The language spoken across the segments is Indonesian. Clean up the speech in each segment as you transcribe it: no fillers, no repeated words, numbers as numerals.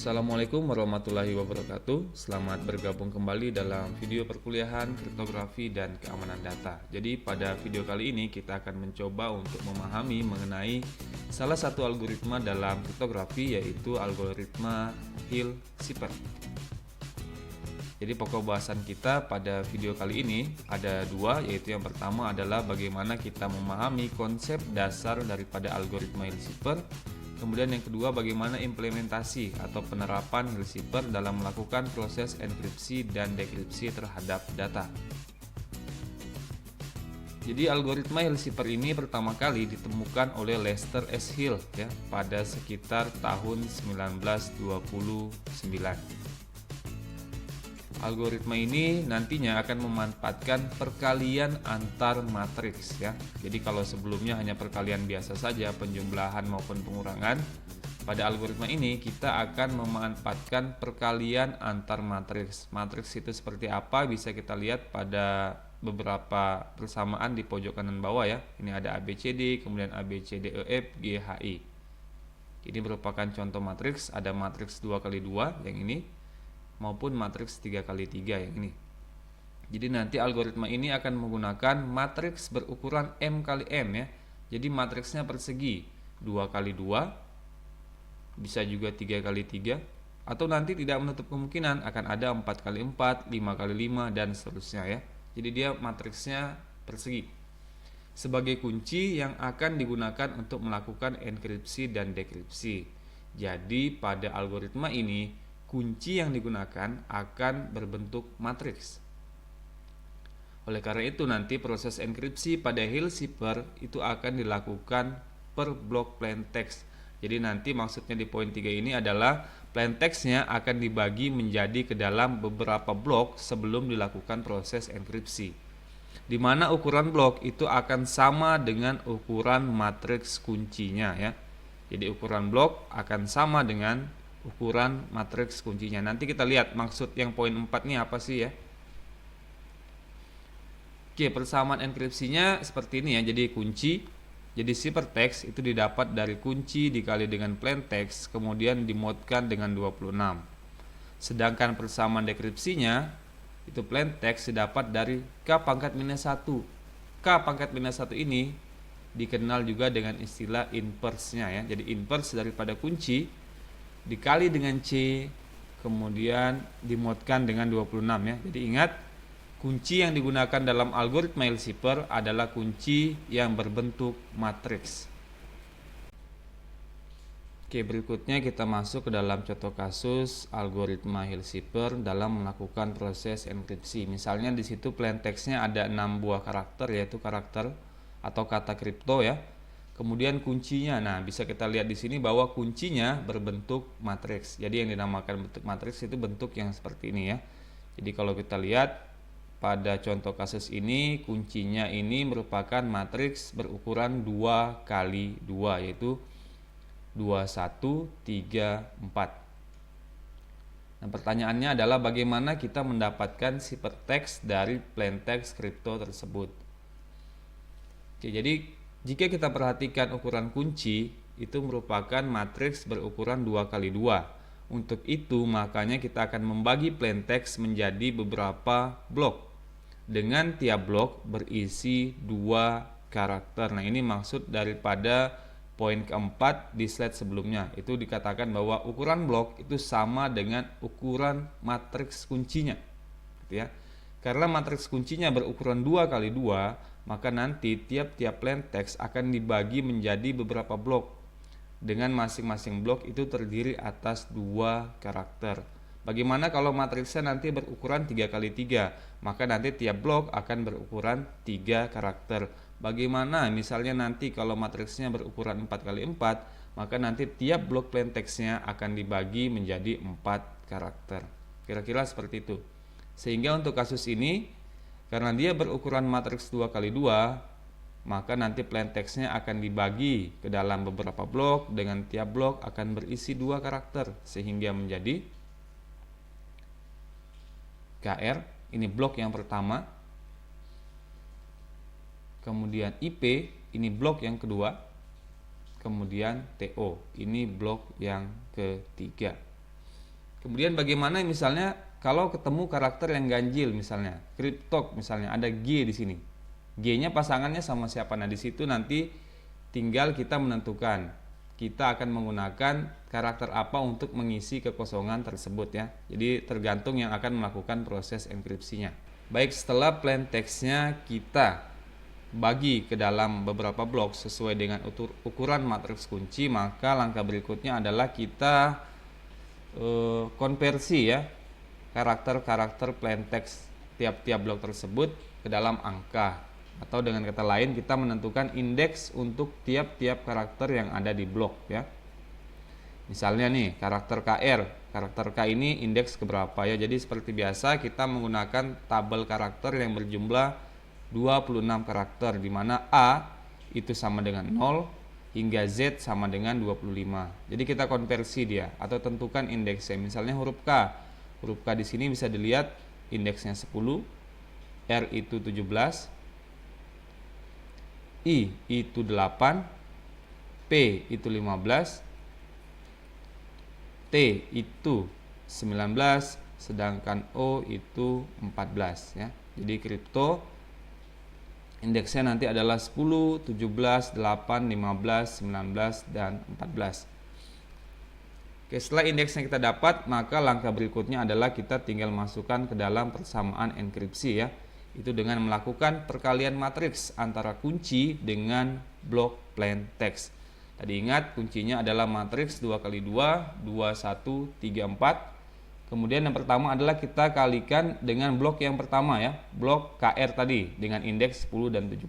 Assalamualaikum warahmatullahi wabarakatuh. Selamat bergabung kembali dalam video perkuliahan kriptografi dan keamanan data. Jadi pada video kali ini kita akan mencoba untuk memahami mengenai salah satu algoritma dalam kriptografi, yaitu algoritma Hill-Shipper. Jadi pokok bahasan kita pada video kali ini ada dua, yaitu yang pertama adalah bagaimana kita memahami konsep dasar daripada algoritma Hill-Shipper. Kemudian yang kedua, bagaimana implementasi atau penerapan Hill-Shipper dalam melakukan proses enkripsi dan dekripsi terhadap data. Jadi algoritma Hill-Shipper ini pertama kali ditemukan oleh Lester S. Hill ya, pada sekitar tahun 1929. Algoritma ini nantinya akan memanfaatkan perkalian antar matriks ya. Jadi kalau sebelumnya hanya perkalian biasa saja, penjumlahan maupun pengurangan, pada algoritma ini kita akan memanfaatkan perkalian antar matriks. Matriks itu seperti apa bisa kita lihat pada beberapa persamaan di pojok kanan bawah ya. Ini ada ABCD, kemudian ABCDEF, GHI. Ini merupakan contoh matriks, ada matriks 2x2 yang ini, maupun matriks 3x3 yang ini. Jadi nanti algoritma ini akan menggunakan matriks berukuran M kali M ya. Jadi matriksnya persegi 2x2, bisa juga 3x3, atau nanti tidak menutup kemungkinan akan ada 4x4, 5x5 dan seterusnya ya. Jadi dia matriksnya persegi. Sebagai kunci yang akan digunakan untuk melakukan enkripsi dan dekripsi. Jadi pada algoritma ini kunci yang digunakan akan berbentuk matriks. Oleh karena itu nanti proses enkripsi pada Hill-Shipper itu akan dilakukan per blok plaintext. Jadi nanti maksudnya di poin 3 ini adalah plaintextnya akan dibagi menjadi ke dalam beberapa blok sebelum dilakukan proses enkripsi. Di mana ukuran blok itu akan sama dengan ukuran matriks kuncinya ya. Jadi ukuran blok akan sama dengan ukuran matriks kuncinya. Nanti kita lihat maksud yang poin 4 ini apa sih ya. Oke, persamaan enkripsinya seperti ini ya. Jadi kunci, jadi ciphertext itu didapat dari kunci dikali dengan plaintext, kemudian dimodkan dengan 26. Sedangkan persamaan dekripsinya itu plaintext didapat dari K pangkat minus 1. K pangkat minus 1 ini dikenal juga dengan istilah inverse-nya ya. Jadi inverse daripada kunci dikali dengan C, kemudian dimodkan dengan 26 ya. Jadi ingat, kunci yang digunakan dalam algoritma Hill-Shipper adalah kunci yang berbentuk matriks. Oke, berikutnya kita masuk ke dalam contoh kasus algoritma Hill-Shipper dalam melakukan proses enkripsi. Misalnya di situ plaintextnya ada 6 buah karakter, yaitu karakter atau kata kripto ya. Kemudian kuncinya, nah bisa kita lihat di sini bahwa kuncinya berbentuk matriks. Jadi yang dinamakan bentuk matriks itu bentuk yang seperti ini ya. Jadi kalau kita lihat pada contoh kasus ini, kuncinya ini merupakan matriks berukuran 2x2, yaitu 2, 1, 3, 4. Nah pertanyaannya adalah bagaimana kita mendapatkan ciphertext dari plaintext kripto tersebut. Oke, jadi jika kita perhatikan ukuran kunci itu merupakan matriks berukuran 2x2. Untuk itu makanya kita akan membagi plaintext menjadi beberapa blok dengan tiap blok berisi 2 karakter. Nah ini maksud daripada poin keempat di slide sebelumnya. Itu dikatakan bahwa ukuran blok itu sama dengan ukuran matriks kuncinya gitu ya. Karena matriks kuncinya berukuran 2x2, maka nanti tiap-tiap plaintext akan dibagi menjadi beberapa blok dengan masing-masing blok itu terdiri atas 2 karakter. Bagaimana kalau matriksnya nanti berukuran 3x3? Maka nanti tiap blok akan berukuran 3 karakter. Bagaimana misalnya nanti kalau matriksnya berukuran 4x4, maka nanti tiap blok plaintextnya akan dibagi menjadi 4 karakter. Kira-kira seperti itu. Sehingga untuk kasus ini, karena dia berukuran matriks 2x2, maka nanti plaintextnya akan dibagi ke dalam beberapa blok dengan tiap blok akan berisi 2 karakter sehingga menjadi KR, ini blok yang pertama. Kemudian IP, ini blok yang kedua. Kemudian TO, ini blok yang ketiga. Kemudian bagaimana misalnya kalau ketemu karakter yang ganjil, misalnya cryptok, misalnya ada G di sini. G-nya pasangannya sama siapa? Nah, di situ nanti tinggal kita menentukan kita akan menggunakan karakter apa untuk mengisi kekosongan tersebut ya. Jadi tergantung yang akan melakukan proses enkripsinya. Baik, setelah plain text-nya kita bagi ke dalam beberapa blok sesuai dengan ukuran matriks kunci, maka langkah berikutnya adalah kita konversi ya karakter-karakter plain text tiap-tiap blok tersebut ke dalam angka, atau dengan kata lain kita menentukan indeks untuk tiap-tiap karakter yang ada di blok ya. Misalnya nih karakter K ini indeks keberapa ya. Jadi seperti biasa kita menggunakan tabel karakter yang berjumlah 26 karakter, di mana A itu sama dengan 0 hingga Z sama dengan 25. Jadi kita konversi dia atau tentukan indeksnya. Misalnya huruf K. Huruf K di sini bisa dilihat indeksnya 10, R itu 17, I itu 8, P itu 15, T itu 19, sedangkan O itu 14 ya. Jadi kripto indeksnya nanti adalah 10, 17, 8, 15, 19, dan 14. Oke, setelah indeksnya kita dapat, maka langkah berikutnya adalah kita tinggal masukkan ke dalam persamaan enkripsi ya. Itu dengan melakukan perkalian matriks antara kunci dengan blok plain text. Tadi ingat kuncinya adalah matriks 2 kali 2, 2, 1, 3, 4. Kemudian yang pertama adalah kita kalikan dengan blok yang pertama ya, blok KR tadi dengan indeks 10 dan 17.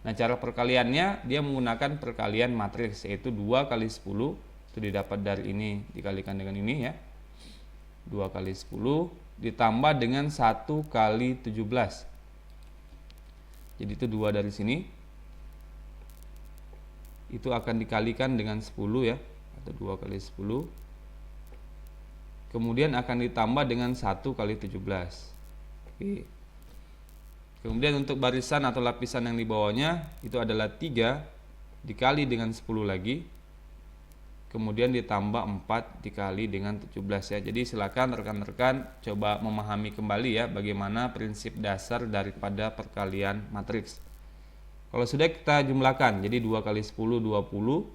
Nah, cara perkaliannya dia menggunakan perkalian matriks, yaitu 2 kali 10 itu didapat dari ini dikalikan dengan ini ya. 2 kali 10 ditambah dengan 1 kali 17. Jadi itu 2 dari sini. Itu akan dikalikan dengan 10 ya, atau 2 kali 10. Kemudian akan ditambah dengan 1 kali 17. Oke. Kemudian untuk barisan atau lapisan yang di bawahnya itu adalah 3 dikali dengan 10 lagi. Kemudian ditambah 4 dikali dengan 17 ya. Jadi silakan rekan-rekan coba memahami kembali ya bagaimana prinsip dasar daripada perkalian matriks. Kalau sudah kita jumlahkan, jadi 2 kali 10 20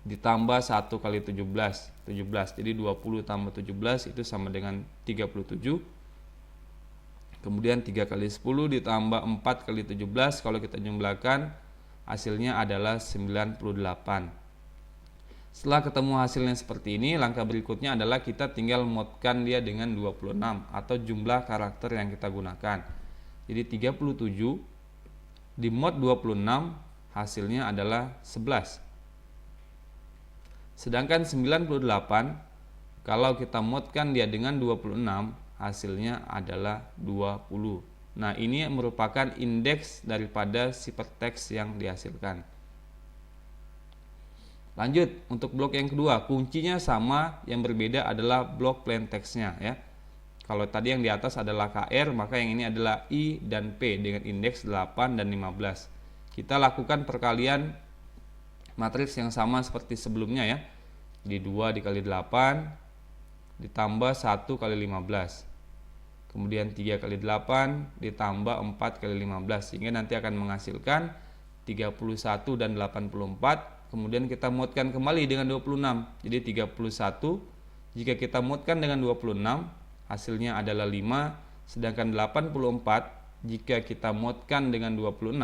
ditambah 1 kali 17, 17. Jadi 20 tambah 17 itu sama dengan 37. Kemudian 3 kali 10 ditambah 4 kali 17, kalau kita jumlahkan hasilnya adalah 98. Setelah ketemu hasilnya seperti ini, langkah berikutnya adalah kita tinggal modkan dia dengan 26 atau jumlah karakter yang kita gunakan. Jadi 37 di mod 26 hasilnya adalah 11. Sedangkan 98 kalau kita modkan dia dengan 26 hasilnya adalah 20. Nah, ini merupakan indeks daripada ciphertext yang dihasilkan. Lanjut, untuk blok yang kedua, kuncinya sama, yang berbeda adalah blok plain text-nya ya. Kalau tadi yang di atas adalah KR, maka yang ini adalah I dan P dengan indeks 8 dan 15. Kita lakukan perkalian matriks yang sama seperti sebelumnya ya. Jadi 2 dikali 8 ditambah 1 kali 15. Kemudian 3 kali 8 ditambah 4 kali 15, sehingga nanti akan menghasilkan 31 dan 84. Kemudian kita modkan kembali dengan 26. Jadi 31 jika kita modkan dengan 26 hasilnya adalah 5, sedangkan 84 jika kita modkan dengan 26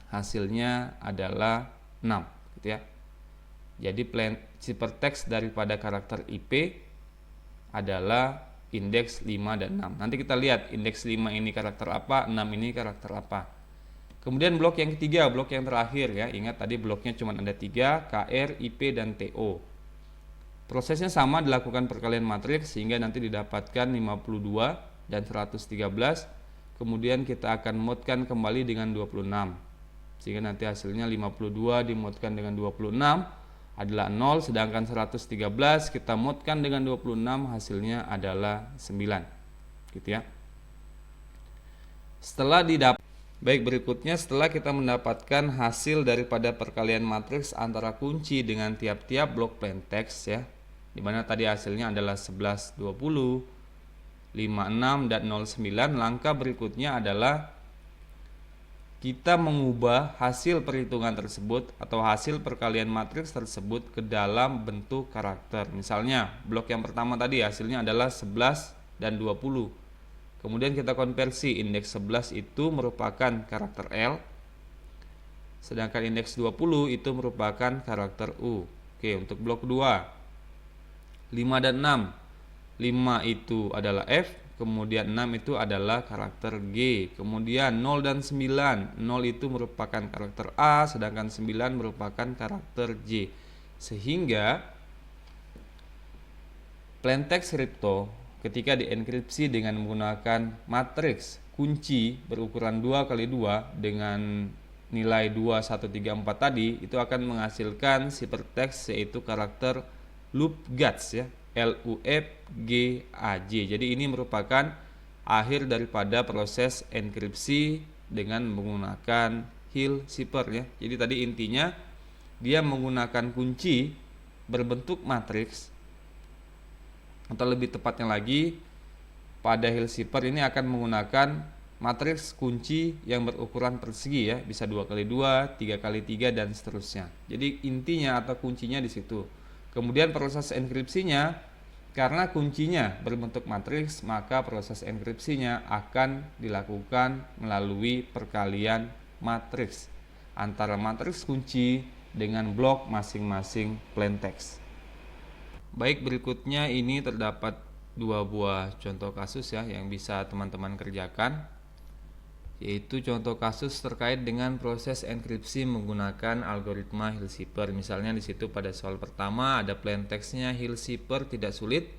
hasilnya adalah 6 gitu ya. Jadi plain ciphertext daripada karakter IP adalah indeks 5 dan 6. Nanti kita lihat indeks 5 ini karakter apa, 6 ini karakter apa. Kemudian blok yang ketiga, blok yang terakhir ya. Ingat tadi bloknya cuma ada 3, KR, IP, dan TO. Prosesnya sama, dilakukan perkalian matriks sehingga nanti didapatkan 52 dan 113. Kemudian kita akan modkan kembali dengan 26. Sehingga nanti hasilnya 52 dimodkan dengan 26 adalah 0, sedangkan 113 kita modkan dengan 26 hasilnya adalah 9. Gitu ya. Baik, berikutnya setelah kita mendapatkan hasil daripada perkalian matriks antara kunci dengan tiap-tiap blok plain text ya. dimana tadi hasilnya adalah 11, 20, 56, dan 09. Langkah berikutnya adalah kita mengubah hasil perhitungan tersebut atau hasil perkalian matriks tersebut ke dalam bentuk karakter. Misalnya blok yang pertama tadi hasilnya adalah 11 dan 20. Kemudian kita konversi, indeks 11 itu merupakan karakter L, sedangkan indeks 20 itu merupakan karakter U. Oke, untuk blok 2, 5 dan 6. 5 itu adalah F, kemudian 6 itu adalah karakter G. Kemudian 0 dan 9. 0 itu merupakan karakter A, sedangkan 9 merupakan karakter J. Sehingga plaintext crypto ketika dienkripsi dengan menggunakan matriks kunci berukuran 2x2 dengan nilai 2, 1, 3, 4 tadi, itu akan menghasilkan ciphertext yaitu karakter LUFGAJ ya. LUFGAJ. Jadi ini merupakan akhir daripada proses enkripsi dengan menggunakan Hill cipher ya. Jadi tadi intinya dia menggunakan kunci berbentuk matriks, atau lebih tepatnya lagi pada Hill cipher ini akan menggunakan matriks kunci yang berukuran persegi ya, bisa 2x2, 3x3 dan seterusnya. Jadi intinya atau kuncinya di situ. Kemudian proses enkripsinya, karena kuncinya berbentuk matriks, maka proses enkripsinya akan dilakukan melalui perkalian matriks antara matriks kunci dengan blok masing-masing plaintext. Baik, berikutnya ini terdapat 2 buah contoh kasus ya yang bisa teman-teman kerjakan, yaitu contoh kasus terkait dengan proses enkripsi menggunakan algoritma Hill cipher. Misalnya di situ pada soal pertama ada plaintextnya Hill cipher tidak sulit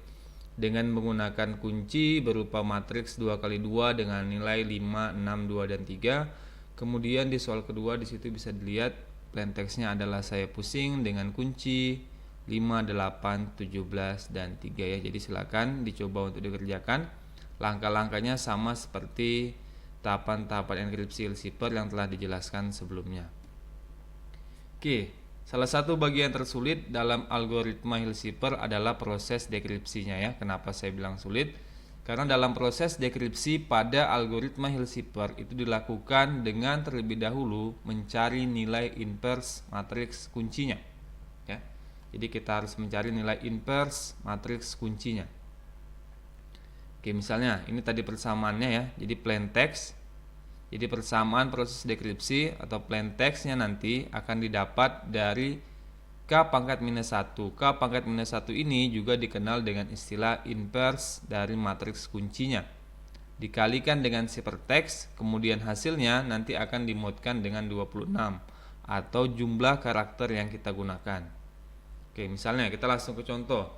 dengan menggunakan kunci berupa matriks 2x2 dengan nilai 5, 6, 2 dan 3. Kemudian di soal kedua di situ bisa dilihat plaintextnya adalah saya pusing dengan kunci 5, 8, 17 dan 3 ya. Jadi silakan dicoba untuk dikerjakan. Langkah-langkahnya sama seperti tahapan-tahapan enkripsi Hill cipher yang telah dijelaskan sebelumnya. Oke, salah satu bagian tersulit dalam algoritma Hill cipher adalah proses dekripsinya ya. Kenapa saya bilang sulit? Karena dalam proses dekripsi pada algoritma Hill cipher itu dilakukan dengan terlebih dahulu mencari nilai inverse matriks kuncinya ya. Jadi kita harus mencari nilai inverse matriks kuncinya. Oke, misalnya ini tadi persamaannya ya. Jadi plaintext. Jadi persamaan proses dekripsi atau plaintextnya nanti akan didapat dari K pangkat minus 1. K pangkat minus 1 ini juga dikenal dengan istilah inverse dari matriks kuncinya. Dikalikan dengan ciphertext, kemudian hasilnya nanti akan dimodkan dengan 26 atau jumlah karakter yang kita gunakan. Oke, misalnya kita langsung ke contoh.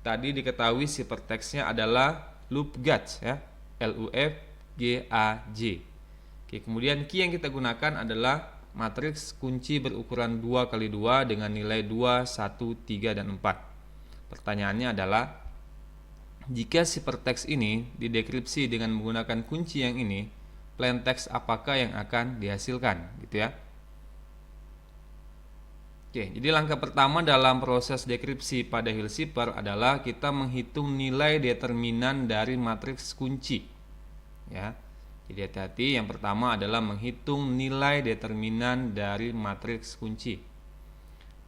Tadi diketahui ciphertextnya adalah LUFGAJ ya, LUFGAJ. Oke, kemudian key yang kita gunakan adalah matriks kunci berukuran 2x2 dengan nilai 2, 1, 3 dan 4. Pertanyaannya adalah jika ciphertext ini didekripsi dengan menggunakan kunci yang ini, plaintext apakah yang akan dihasilkan gitu ya. Oke, jadi langkah pertama dalam proses dekripsi pada Hill cipher adalah kita menghitung nilai determinan dari matriks kunci ya. Jadi hati-hati, yang pertama adalah menghitung nilai determinan dari matriks kunci.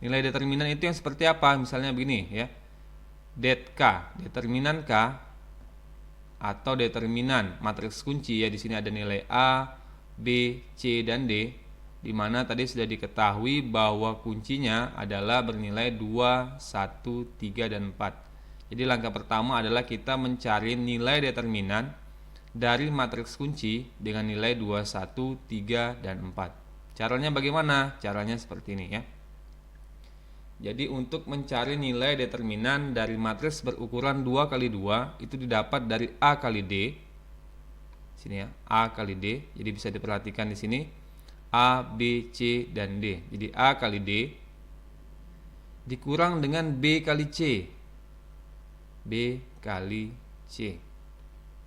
Nilai determinan itu yang seperti apa? Misalnya begini ya. Det K, determinan K atau determinan matriks kunci ya, di sini ada nilai A, B, C dan D, di mana tadi sudah diketahui bahwa kuncinya adalah bernilai 2, 1, 3 dan 4. Jadi langkah pertama adalah kita mencari nilai determinan dari matriks kunci dengan nilai 2, 1, 3 dan 4. Caranya bagaimana? Caranya seperti ini ya. Jadi untuk mencari nilai determinan dari matriks berukuran 2x2 itu didapat dari A kali D. Sini ya, A kali D. Jadi bisa diperhatikan di sini A, B, C dan D. Jadi A kali D dikurang dengan B kali C. B kali C.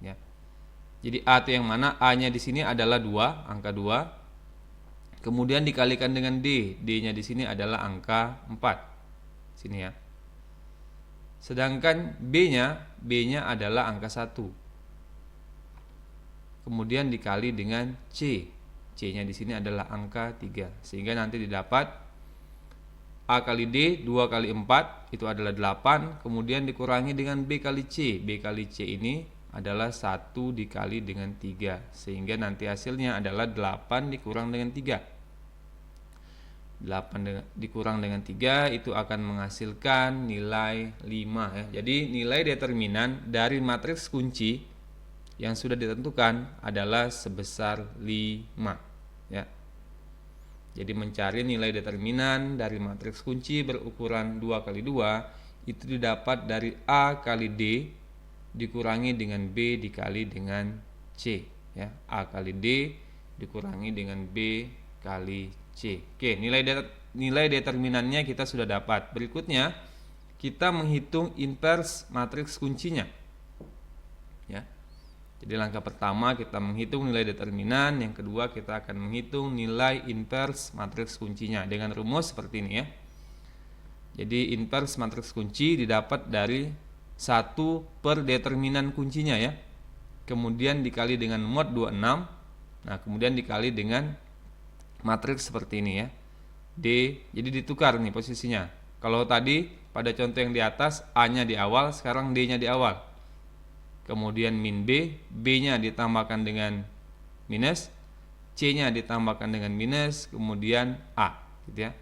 Ya. Jadi A itu yang mana? A-nya di sini adalah 2, angka 2. Kemudian dikalikan dengan D. D-nya di sini adalah angka 4. Sini ya. Sedangkan B-nya adalah angka 1. Kemudian dikali dengan C. C-nya di sini adalah angka 3. Sehingga nanti didapat A kali D 2 kali 4 itu adalah 8. Kemudian dikurangi dengan B kali C. B kali C ini adalah 1 dikali dengan 3. Sehingga nanti hasilnya adalah 8 dikurang dengan 3. 8 dikurang dengan 3 itu akan menghasilkan nilai 5 ya. Jadi nilai determinan dari matriks kunci yang sudah ditentukan adalah sebesar 5 ya. Jadi mencari nilai determinan dari matriks kunci berukuran 2 kali 2 itu didapat dari A kali D dikurangi dengan B dikali dengan C ya. A kali D dikurangi dengan B kali C. Oke, nilai determinannya kita sudah dapat. Berikutnya kita menghitung invers matriks kuncinya ya. Jadi langkah pertama kita menghitung nilai determinan, yang kedua kita akan menghitung nilai invers matriks kuncinya dengan rumus seperti ini ya. Jadi invers matriks kunci didapat dari 1 per determinan kuncinya ya. Kemudian dikali dengan mod 26. Nah, kemudian dikali dengan matriks seperti ini ya. D, jadi ditukar nih posisinya. Kalau tadi pada contoh yang di atas A-nya di awal, sekarang D-nya di awal. Kemudian min B, B-nya ditambahkan dengan minus, C-nya ditambahkan dengan minus, kemudian A, gitu ya.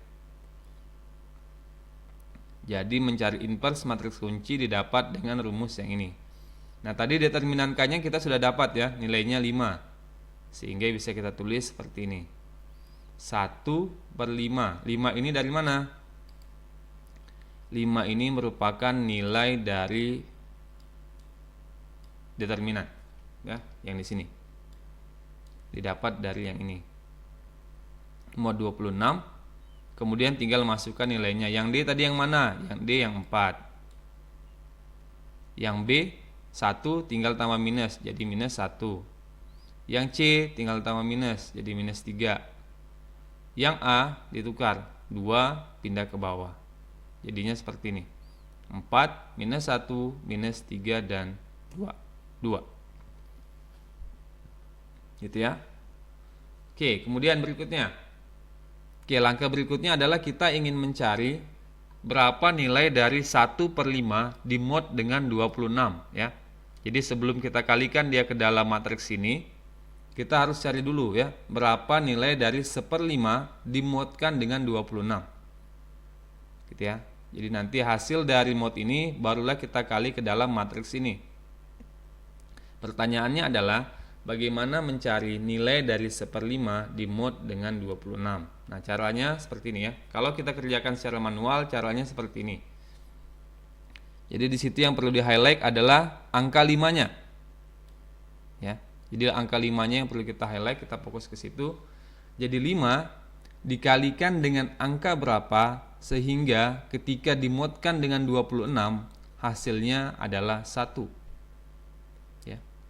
Jadi mencari invers matriks kunci didapat dengan rumus yang ini. Nah, tadi determinan K-nya kita sudah dapat ya, nilainya 5. Sehingga bisa kita tulis seperti ini. 1/5. 5 ini dari mana? 5 ini merupakan nilai dari determinan ya, yang di sini didapat dari yang ini mod 26. Kemudian tinggal masukkan nilainya. Yang D tadi yang mana? Yang D yang 4. Yang B 1 tinggal tambah minus jadi minus 1. Yang C tinggal tambah minus jadi minus 3. Yang A ditukar 2 pindah ke bawah. Jadinya seperti ini. 4 minus 1 minus 3 dan 2 gitu ya. Oke, kemudian berikutnya. Oke, langkah berikutnya adalah kita ingin mencari berapa nilai dari 1/5 di mod dengan 26 ya. Jadi sebelum kita kalikan dia ke dalam matriks ini, kita harus cari dulu ya, berapa nilai dari 1/5 dimodkan dengan 26 gitu ya. Jadi nanti hasil dari mod ini barulah kita kali ke dalam matriks ini. Pertanyaannya adalah bagaimana mencari nilai dari 1/5 di mod dengan 26. Nah, caranya seperti ini ya. Kalau kita kerjakan secara manual, caranya seperti ini. Jadi di situ yang perlu di-highlight adalah angka 5-nya. Ya. Jadi angka 5-nya yang perlu kita highlight, kita fokus ke situ. Jadi 5 dikalikan dengan angka berapa sehingga ketika dimodkan dengan 26 hasilnya adalah 1.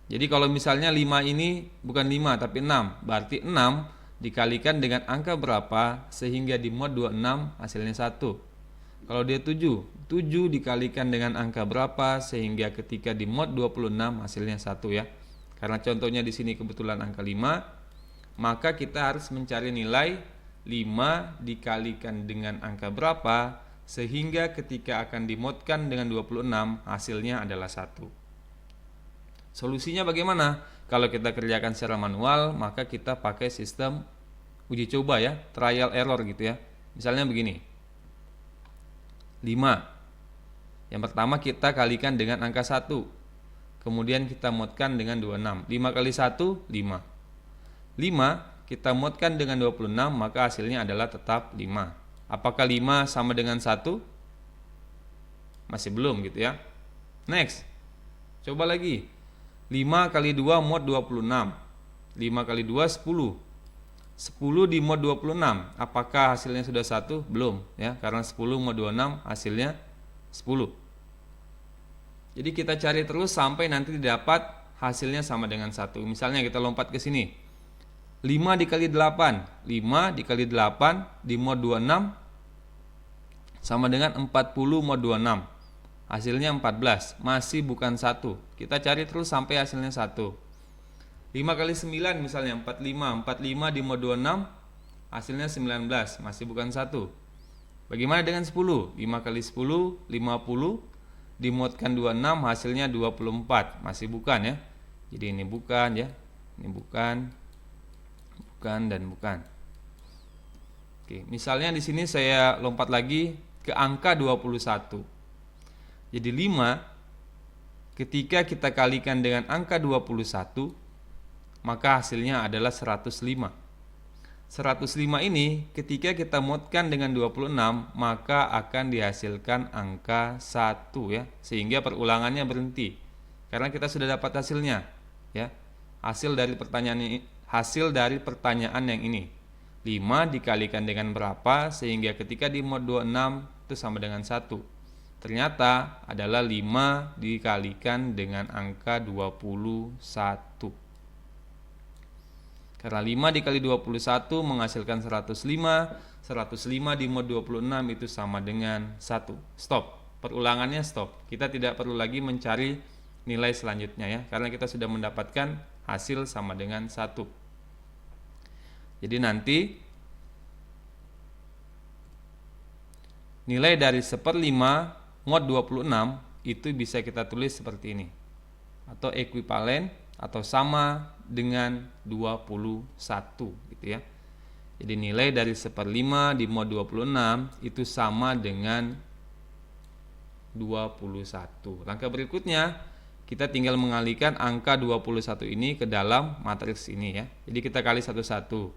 Jadi kalau misalnya 5 ini bukan 5 tapi 6, berarti 6 dikalikan dengan angka berapa sehingga di mod 26 hasilnya 1. Kalau dia 7 dikalikan dengan angka berapa sehingga ketika di mod 26 hasilnya 1 ya. Karena contohnya di sini kebetulan angka 5, maka kita harus mencari nilai 5 dikalikan dengan angka berapa sehingga ketika akan dimodkan dengan 26 hasilnya adalah 1. Solusinya bagaimana? Kalau kita kerjakan secara manual, maka kita pakai sistem uji coba ya, trial error gitu ya. Misalnya begini. 5. Yang pertama kita kalikan dengan angka 1. Kemudian kita modkan dengan 26. 5 kali 1, 5. 5 kita modkan dengan 26, maka hasilnya adalah tetap 5. Apakah 5 sama dengan 1? Masih belum gitu ya. Next. Coba lagi. 5 kali 2 mod 26. 5 kali 2 10. 10 di mod 26. Apakah hasilnya sudah 1? Belum ya, karena 10 mod 26 hasilnya 10. Jadi kita cari terus sampai nanti didapat hasilnya sama dengan 1. Misalnya kita lompat ke sini. 5 dikali 8. 5 dikali 8 di mod 26 sama dengan 40 mod 26. hasilnya 14, masih bukan 1. Kita cari terus sampai hasilnya 1. 5 kali 9 misalnya 45, 45 di mod 26 hasilnya 19, masih bukan 1. Bagaimana dengan 10? 5 kali 10, 50, dimodkan 26 hasilnya 24, masih bukan ya. Jadi ini bukan ya, ini bukan, dan bukan. Oke, misalnya di sini saya lompat lagi ke angka 21. Jadi 5 ketika kita kalikan dengan angka 21, maka hasilnya adalah 105. 105 ini ketika kita modkan dengan 26, maka akan dihasilkan angka 1 ya, sehingga perulangannya berhenti. Karena kita sudah dapat hasilnya ya. Hasil dari pertanyaan yang ini. 5 dikalikan dengan berapa sehingga ketika di mod 26 itu sama dengan 1. Ternyata adalah 5 dikalikan dengan angka 21. Karena 5 dikali 21 menghasilkan 105. 105 di mod 26 itu sama dengan 1. Stop. Perulangannya stop. Kita tidak perlu lagi mencari nilai selanjutnya ya, karena kita sudah mendapatkan hasil sama dengan 1. Jadi nanti nilai dari 1/5 mod 26 itu bisa kita tulis seperti ini, atau ekuivalen atau sama dengan 21 gitu ya. Jadi nilai dari 1/5 di mod 26 itu sama dengan 21. Langkah berikutnya kita tinggal mengalihkan angka 21 ini ke dalam matriks ini ya. Jadi kita kali satu-satu.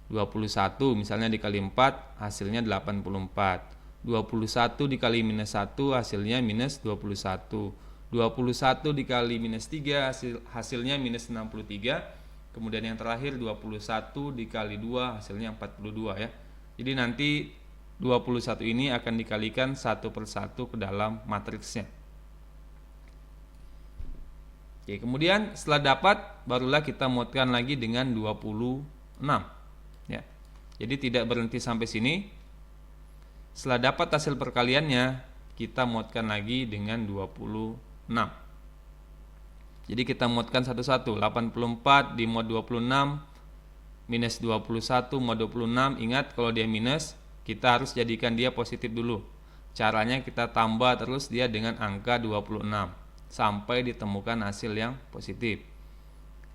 21 misalnya dikali 4 hasilnya 84. 21 dikali minus 1 hasilnya minus 21. 21 dikali minus 3 hasilnya minus 63. Kemudian yang terakhir 21 dikali 2 hasilnya 42 ya. Jadi nanti 21 ini akan dikalikan satu persatu ke dalam matriksnya. Oke, kemudian setelah dapat barulah kita modkan lagi dengan 26 ya. Jadi tidak berhenti sampai sini. Setelah dapat hasil perkaliannya, kita modkan lagi dengan 26. Jadi kita modkan satu-satu. 84 di mod 26 minus 21 mod 26. Ingat kalau dia minus, kita harus jadikan dia positif dulu. Caranya kita tambah terus dia dengan angka 26 sampai ditemukan hasil yang positif.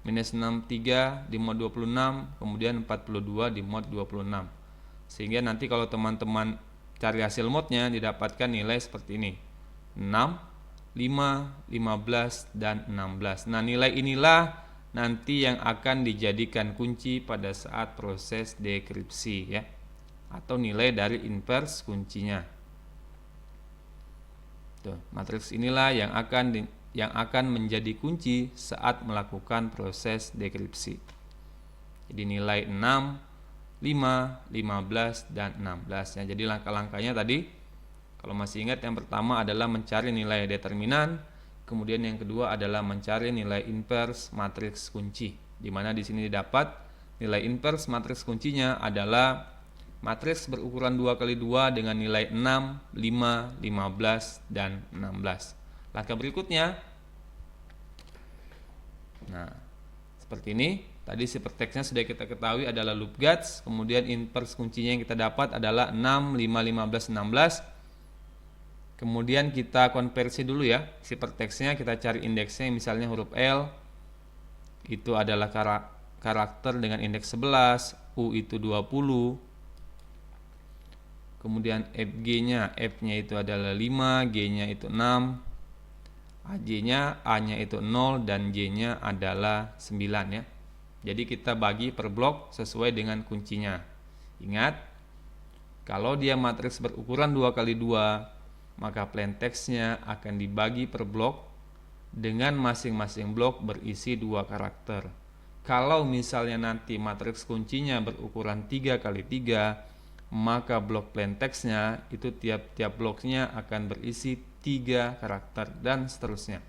Minus 63 di mod 26, kemudian 42 di mod 26. Sehingga nanti kalau teman-teman cari hasil modnya didapatkan nilai seperti ini. 6, 5, 15, dan 16. Nah, nilai inilah nanti yang akan dijadikan kunci pada saat proses dekripsi ya. Atau nilai dari inverse kuncinya. Tuh, matriks inilah yang akan menjadi kunci saat melakukan proses dekripsi. Jadi nilai 6, 5, 15, dan 16 ya. Jadi langkah-langkahnya tadi, kalau masih ingat, yang pertama adalah mencari nilai determinan, kemudian yang kedua adalah mencari nilai inverse matriks kunci, di mana di sini didapat nilai inverse matriks kuncinya adalah matriks berukuran 2x2 dengan nilai 6, 5, 15, dan 16. Langkah berikutnya, nah seperti ini. Tadi hypertext-nya sudah kita ketahui adalah loop gates, kemudian inverse kuncinya yang kita dapat adalah 6, 5, 15, 16. Kemudian kita konversi dulu ya, hypertext-nya kita cari indeksnya, misalnya huruf L itu adalah karakter dengan indeks 11, U itu 20. Kemudian FG-nya, F-nya itu adalah 5, G-nya itu 6, AJ-nya, A-nya itu 0, dan J-nya adalah 9 ya. Jadi kita bagi per blok sesuai dengan kuncinya. Ingat, kalau dia matriks berukuran 2x2, maka plain text-nya akan dibagi per blok dengan masing-masing blok berisi 2 karakter. Kalau misalnya nanti matriks kuncinya berukuran 3x3, maka blok plain text-nya itu tiap-tiap bloknya akan berisi 3 karakter dan seterusnya.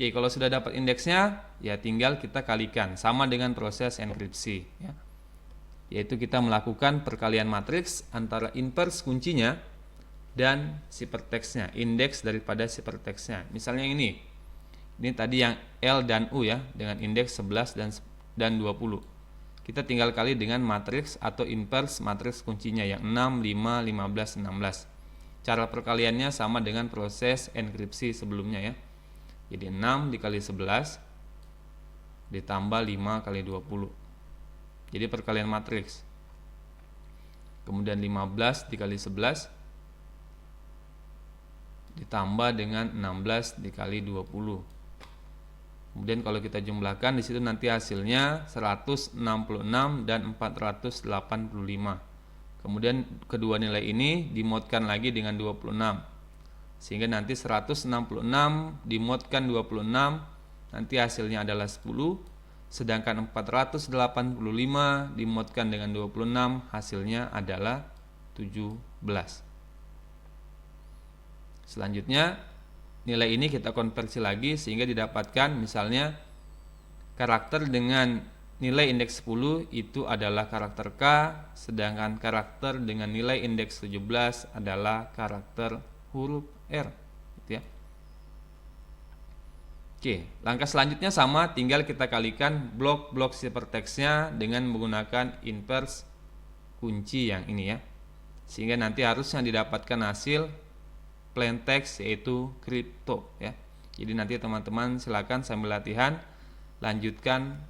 Oke, kalau sudah dapat indeksnya, ya tinggal kita kalikan, sama dengan proses enkripsi ya. Yaitu kita melakukan perkalian matriks antara inverse kuncinya dan ciphertextnya, indeks daripada ciphertextnya. Misalnya ini tadi yang L dan U ya, dengan indeks 11 dan 20. Kita tinggal kali dengan matriks atau inverse matriks kuncinya yang 6, 5, 15, 16. Cara perkaliannya sama dengan proses enkripsi sebelumnya ya. Jadi 6 dikali 11 ditambah 5 kali 20. Jadi perkalian matriks. Kemudian 15 dikali 11 ditambah dengan 16 dikali 20. Kemudian kalau kita jumlahkan di situ nanti hasilnya 166 dan 485. Kemudian kedua nilai ini dimodkan lagi dengan 26. Sehingga nanti 166 dimodkan 26 nanti hasilnya adalah 10. Sedangkan 485 dimodkan dengan 26 hasilnya adalah 17. Selanjutnya nilai ini kita konversi lagi sehingga didapatkan misalnya karakter dengan nilai indeks 10 itu adalah karakter K, sedangkan karakter dengan nilai indeks 17 adalah karakter huruf R gitu ya. Oke, langkah selanjutnya sama, tinggal kita kalikan blok-blok ciphertextnya dengan menggunakan inverse kunci yang ini ya. Sehingga nanti harusnya didapatkan hasil plain text yaitu crypto ya. Jadi nanti teman-teman silakan sambil latihan lanjutkan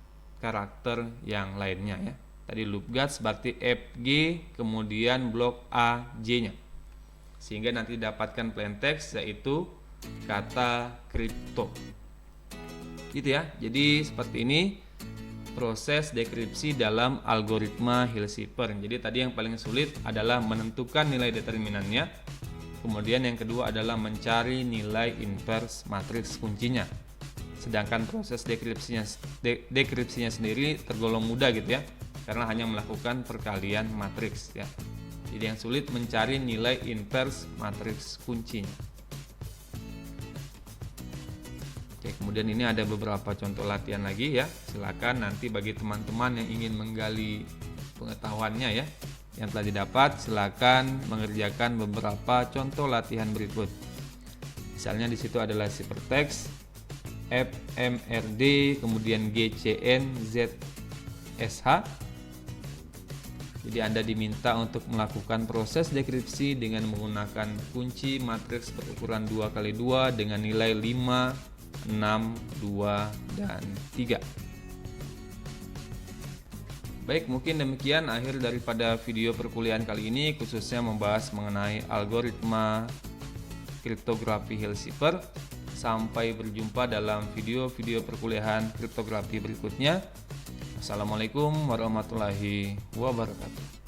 karakter yang lainnya ya. Tadi loop guts berarti FG kemudian blok A J-nya. Sehingga nanti dapatkan plain text yaitu kata crypto. Gitu ya. Jadi seperti ini proses dekripsi dalam algoritma Hill cipher. Jadi tadi yang paling sulit adalah menentukan nilai determinannya. Kemudian yang kedua adalah mencari nilai inverse matriks kuncinya. Sedangkan proses dekripsinya sendiri tergolong mudah gitu ya, karena hanya melakukan perkalian matriks ya. Jadi yang sulit mencari nilai inverse matriks kuncinya. Oke, kemudian ini ada beberapa contoh latihan lagi ya. Silakan nanti bagi teman-teman yang ingin menggali pengetahuannya ya, yang telah didapat, silakan mengerjakan beberapa contoh latihan berikut. Misalnya di situ adalah ciphertext, FMRD, kemudian GCN, ZSH. Jadi Anda diminta untuk melakukan proses dekripsi dengan menggunakan kunci matriks berukuran 2x2 dengan nilai 5, 6, 2, dan 3. Baik, mungkin demikian akhir daripada video perkuliahan kali ini, khususnya membahas mengenai algoritma kriptografi Hill cipher. Sampai berjumpa dalam video-video perkuliahan kriptografi berikutnya. Assalamualaikum warahmatullahi wabarakatuh.